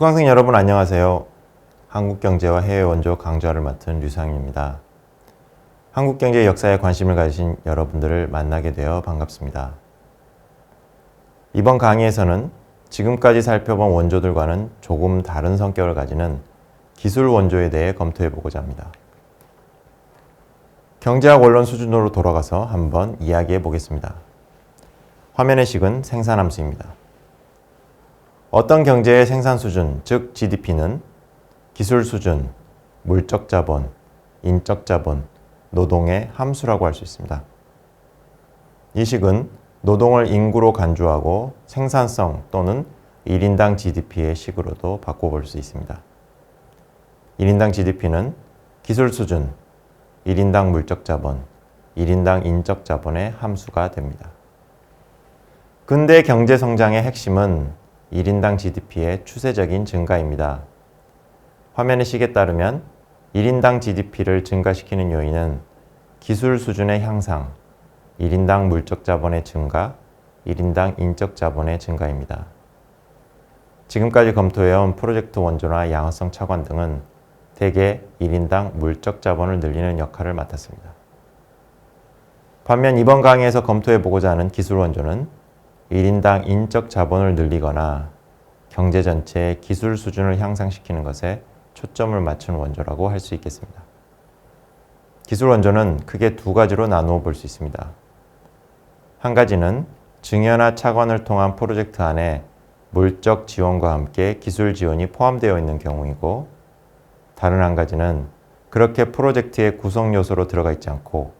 수강생 여러분 안녕하세요. 한국경제와 해외 원조 강좌를 맡은 류상윤입니다. 한국경제 역사에 관심을 가지신 여러분들을 만나게 되어 반갑습니다. 이번 강의에서는 지금까지 살펴본 원조들과는 조금 다른 성격을 가지는 기술 원조에 대해 검토해 보고자 합니다. 경제학 원론 수준으로 돌아가서 한번 이야기해 보겠습니다. 화면의 식은 생산함수입니다. 어떤 경제의 생산 수준, 즉 GDP는 기술 수준, 물적 자본, 인적 자본, 노동의 함수라고 할 수 있습니다. 이 식은 노동을 인구로 간주하고 생산성 또는 1인당 GDP의 식으로도 바꿔볼 수 있습니다. 1인당 GDP는 기술 수준, 1인당 물적 자본, 1인당 인적 자본의 함수가 됩니다. 근대 경제 성장의 핵심은 1인당 GDP의 추세적인 증가입니다. 화면의 식에 따르면 1인당 GDP를 증가시키는 요인은 기술 수준의 향상, 1인당 물적 자본의 증가, 1인당 인적 자본의 증가입니다. 지금까지 검토해온 프로젝트 원조나 양화성 차관 등은 대개 1인당 물적 자본을 늘리는 역할을 맡았습니다. 반면 이번 강의에서 검토해보고자 하는 기술 원조는 1인당 인적 자본을 늘리거나 경제 전체의 기술 수준을 향상시키는 것에 초점을 맞춘 원조라고 할 수 있겠습니다. 기술 원조는 크게 두 가지로 나누어 볼 수 있습니다. 한 가지는 증여나 차관을 통한 프로젝트 안에 물적 지원과 함께 기술 지원이 포함되어 있는 경우이고, 다른 한 가지는 그렇게 프로젝트의 구성 요소로 들어가 있지 않고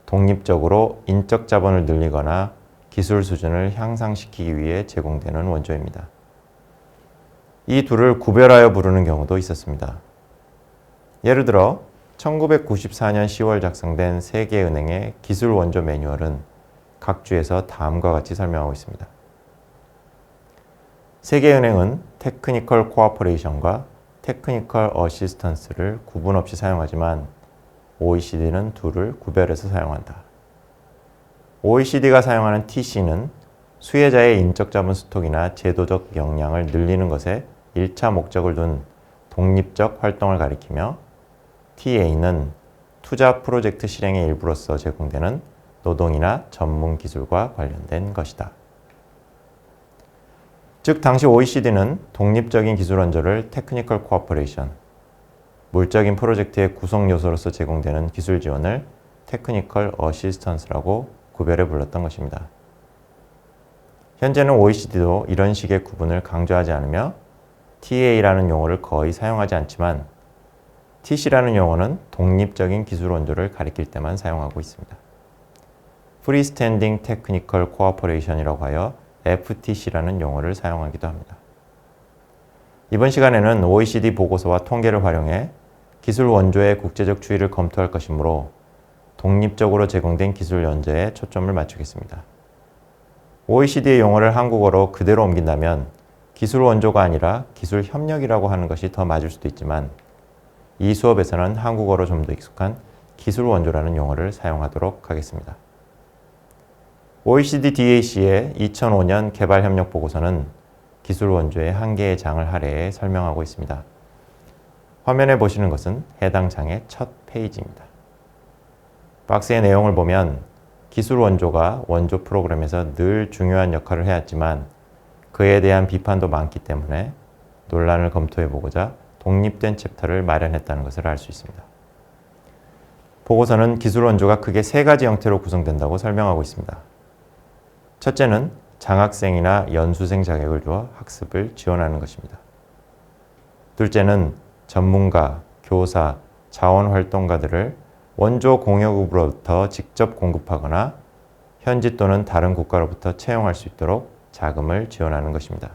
독립적으로 인적 자본을 늘리거나 기술 수준을 향상시키기 위해 제공되는 원조입니다. 이 둘을 구별하여 부르는 경우도 있었습니다. 예를 들어 1994년 10월 작성된 세계은행의 기술 원조 매뉴얼은 각 주에서 다음과 같이 설명하고 있습니다. 세계은행은 테크니컬 코어퍼레이션과 테크니컬 어시스턴스를 구분 없이 사용하지만 OECD는 둘을 구별해서 사용한다. OECD가 사용하는 TC는 수혜자의 인적 자본 스톡이나 제도적 역량을 늘리는 것에 1차 목적을 둔 독립적 활동을 가리키며, TA는 투자 프로젝트 실행의 일부로서 제공되는 노동이나 전문 기술과 관련된 것이다. 즉 당시 OECD는 독립적인 기술 원조를 테크니컬 코어퍼레이션, 물적인 프로젝트의 구성 요소로서 제공되는 기술 지원을 테크니컬 어시스턴스라고 구별해 불렀던 것입니다. 현재는 OECD도 이런 식의 구분을 강조하지 않으며 TA라는 용어를 거의 사용하지 않지만 TC라는 용어는 독립적인 기술 원조를 가리킬 때만 사용하고 있습니다. Freestanding Technical Cooperation이라고 하여 FTC라는 용어를 사용하기도 합니다. 이번 시간에는 OECD 보고서와 통계를 활용해 기술 원조의 국제적 추이를 검토할 것이므로 독립적으로 제공된 기술 원조에 초점을 맞추겠습니다. OECD의 용어를 한국어로 그대로 옮긴다면 기술 원조가 아니라 기술 협력이라고 하는 것이 더 맞을 수도 있지만, 이 수업에서는 한국어로 좀 더 익숙한 기술 원조라는 용어를 사용하도록 하겠습니다. OECD DAC의 2005년 개발협력 보고서는 기술 원조의 한계의 장을 할애해 설명하고 있습니다. 화면에 보시는 것은 해당 장의 첫 페이지입니다. 박스의 내용을 보면 기술 원조가 원조 프로그램에서 늘 중요한 역할을 해왔지만 그에 대한 비판도 많기 때문에 논란을 검토해보고자 독립된 챕터를 마련했다는 것을 알 수 있습니다. 보고서는 기술 원조가 크게 세 가지 형태로 구성된다고 설명하고 있습니다. 첫째는 장학생이나 연수생 자격을 주어 학습을 지원하는 것입니다. 둘째는 전문가, 교사, 자원활동가들을 원조 공여국으로부터 직접 공급하거나 현지 또는 다른 국가로부터 채용할 수 있도록 자금을 지원하는 것입니다.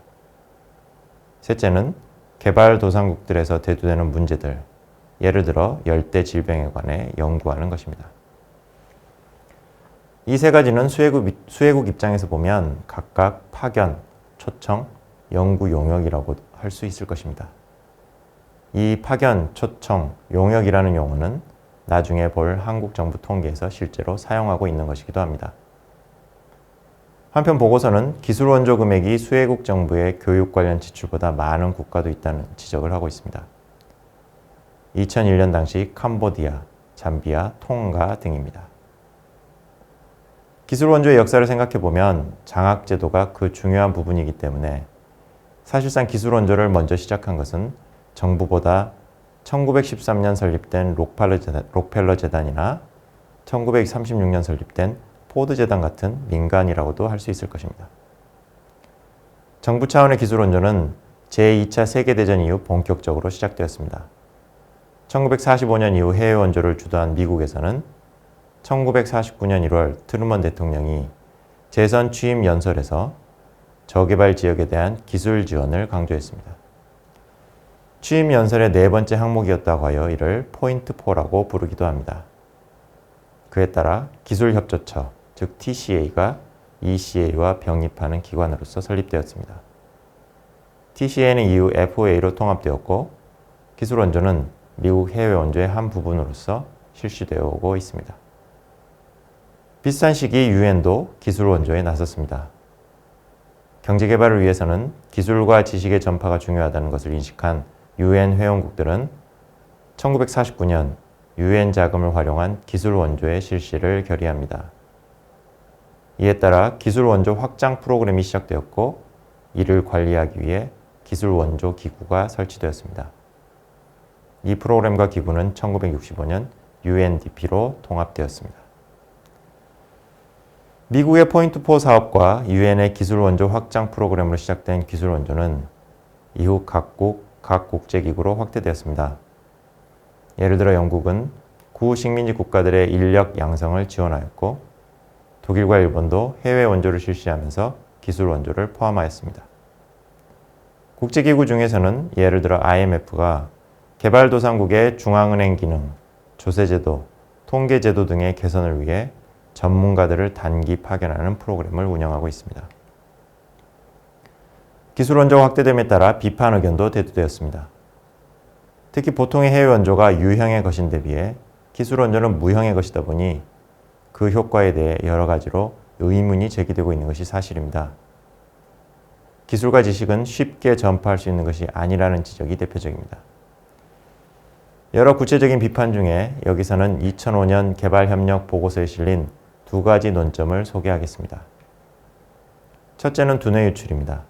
셋째는 개발도상국들에서 대두되는 문제들, 예를 들어 열대 질병에 관해 연구하는 것입니다. 이 세 가지는 수혜국 입장에서 보면 각각 파견, 초청, 연구 용역이라고 할 수 있을 것입니다. 이 파견, 초청, 용역이라는 용어는 나중에 볼 한국 정부 통계에서 실제로 사용하고 있는 것이기도 합니다. 한편 보고서는 기술 원조 금액이 수혜국 정부의 교육 관련 지출보다 많은 국가도 있다는 지적을 하고 있습니다. 2001년 당시 캄보디아, 잠비아, 통가 등입니다. 기술 원조의 역사를 생각해보면 장학제도가 그 중요한 부분이기 때문에 사실상 기술 원조를 먼저 시작한 것은 정부보다 1913년 설립된 록펠러 재단이나 1936년 설립된 포드 재단 같은 민간이라고도 할 수 있을 것입니다. 정부 차원의 기술 원조는 제2차 세계대전 이후 본격적으로 시작되었습니다. 1945년 이후 해외 원조를 주도한 미국에서는 1949년 1월 트루먼 대통령이 재선 취임 연설에서 저개발 지역에 대한 기술 지원을 강조했습니다. 취임 연설의 네 번째 항목이었다고 하여 이를 포인트 4라고 부르기도 합니다. 그에 따라 기술협조처, 즉 TCA가 ECA와 병립하는 기관으로서 설립되었습니다. TCA는 이후 FOA로 통합되었고 기술 원조는 미국 해외 원조의 한 부분으로서 실시되어 오고 있습니다. 비슷한 시기 유엔도 기술 원조에 나섰습니다. 경제 개발을 위해서는 기술과 지식의 전파가 중요하다는 것을 인식한 유엔 회원국들은 1949년 유엔 자금을 활용한 기술 원조의 실시를 결의합니다. 이에 따라 기술 원조 확장 프로그램이 시작되었고 이를 관리하기 위해 기술 원조 기구가 설치되었습니다. 이 프로그램과 기구는 1965년 UNDP로 통합되었습니다. 미국의 포인트4 사업과 유엔의 기술 원조 확장 프로그램으로 시작된 기술 원조는 이후 각국, 각 국제기구로 확대되었습니다. 예를 들어 영국은 구식민지 국가들의 인력 양성을 지원하였고 독일과 일본도 해외 원조를 실시하면서 기술 원조를 포함하였습니다. 국제기구 중에서는 예를 들어 IMF가 개발도상국의 중앙은행 기능, 조세제도, 통계제도 등의 개선을 위해 전문가들을 단기 파견하는 프로그램을 운영하고 있습니다. 기술 원조가 확대됨에 따라 비판 의견도 대두되었습니다. 특히 보통의 해외 원조가 유형의 것인데 비해 기술 원조는 무형의 것이다 보니 그 효과에 대해 여러 가지로 의문이 제기되고 있는 것이 사실입니다. 기술과 지식은 쉽게 전파할 수 있는 것이 아니라는 지적이 대표적입니다. 여러 구체적인 비판 중에 여기서는 2005년 개발협력 보고서에 실린 두 가지 논점을 소개하겠습니다. 첫째는 두뇌 유출입니다.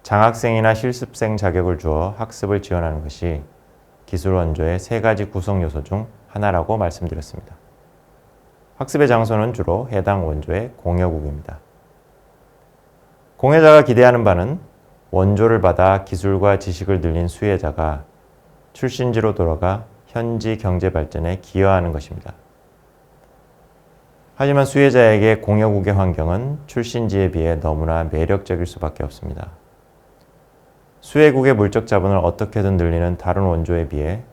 장학생이나 실습생 자격을 주어 학습을 지원하는 것이 기술 원조의 세 가지 구성 요소 중 하나라고 말씀드렸습니다. 학습의 장소는 주로 해당 원조의 공여국입니다. 공여자가 기대하는 바는 원조를 받아 기술과 지식을 늘린 수혜자가 출신지로 돌아가 현지 경제 발전에 기여하는 것입니다. 하지만 수혜자에게 공여국의 환경은 출신지에 비해 너무나 매력적일 수밖에 없습니다. 수혜국의 물적 자본을 어떻게든 늘리는 다른 원조에 비해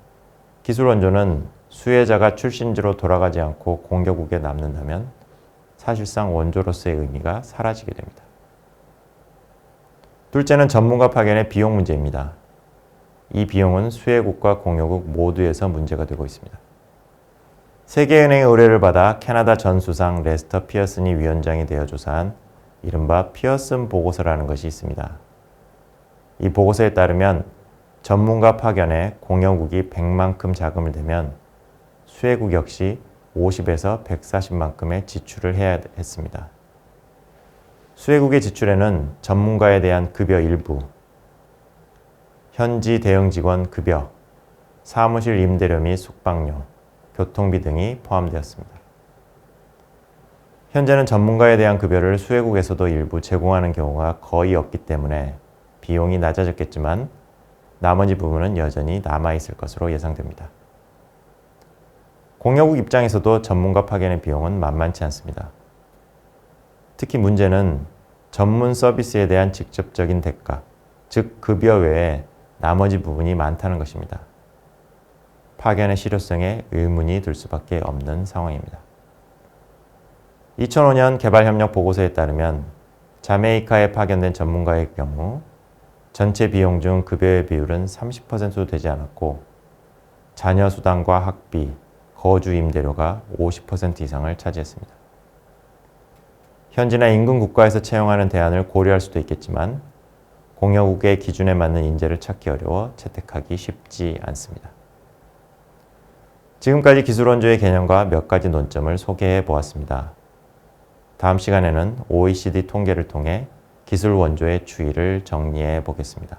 기술 원조는 수혜자가 출신지로 돌아가지 않고 공여국에 남는다면 사실상 원조로서의 의미가 사라지게 됩니다. 둘째는 전문가 파견의 비용 문제입니다. 이 비용은 수혜국과 공여국 모두에서 문제가 되고 있습니다. 세계은행의 의뢰를 받아 캐나다 전 수상 레스터 피어슨이 위원장이 되어 조사한 이른바 피어슨 보고서라는 것이 있습니다. 이 보고서에 따르면 전문가 파견에 공여국이 100만큼 자금을 대면 수혜국 역시 50에서 140만큼의 지출을 해야 했습니다. 수혜국의 지출에는 전문가에 대한 급여 일부, 현지 대응 직원 급여, 사무실 임대료 및 숙박료, 교통비 등이 포함되었습니다. 현재는 전문가에 대한 급여를 수혜국에서도 일부 제공하는 경우가 거의 없기 때문에 비용이 낮아졌겠지만 나머지 부분은 여전히 남아있을 것으로 예상됩니다. 공여국 입장에서도 전문가 파견의 비용은 만만치 않습니다. 특히 문제는 전문 서비스에 대한 직접적인 대가, 즉 급여 외에 나머지 부분이 많다는 것입니다. 파견의 실효성에 의문이 들 수밖에 없는 상황입니다. 2005년 개발협력 보고서에 따르면 자메이카에 파견된 전문가의 경우 전체 비용 중 급여의 비율은 30%도 되지 않았고 자녀 수당과 학비, 거주 임대료가 50% 이상을 차지했습니다. 현지나 인근 국가에서 채용하는 대안을 고려할 수도 있겠지만 공여국의 기준에 맞는 인재를 찾기 어려워 채택하기 쉽지 않습니다. 지금까지 기술 원조의 개념과 몇 가지 논점을 소개해 보았습니다. 다음 시간에는 OECD 통계를 통해 기술 원조의 추이를 정리해 보겠습니다.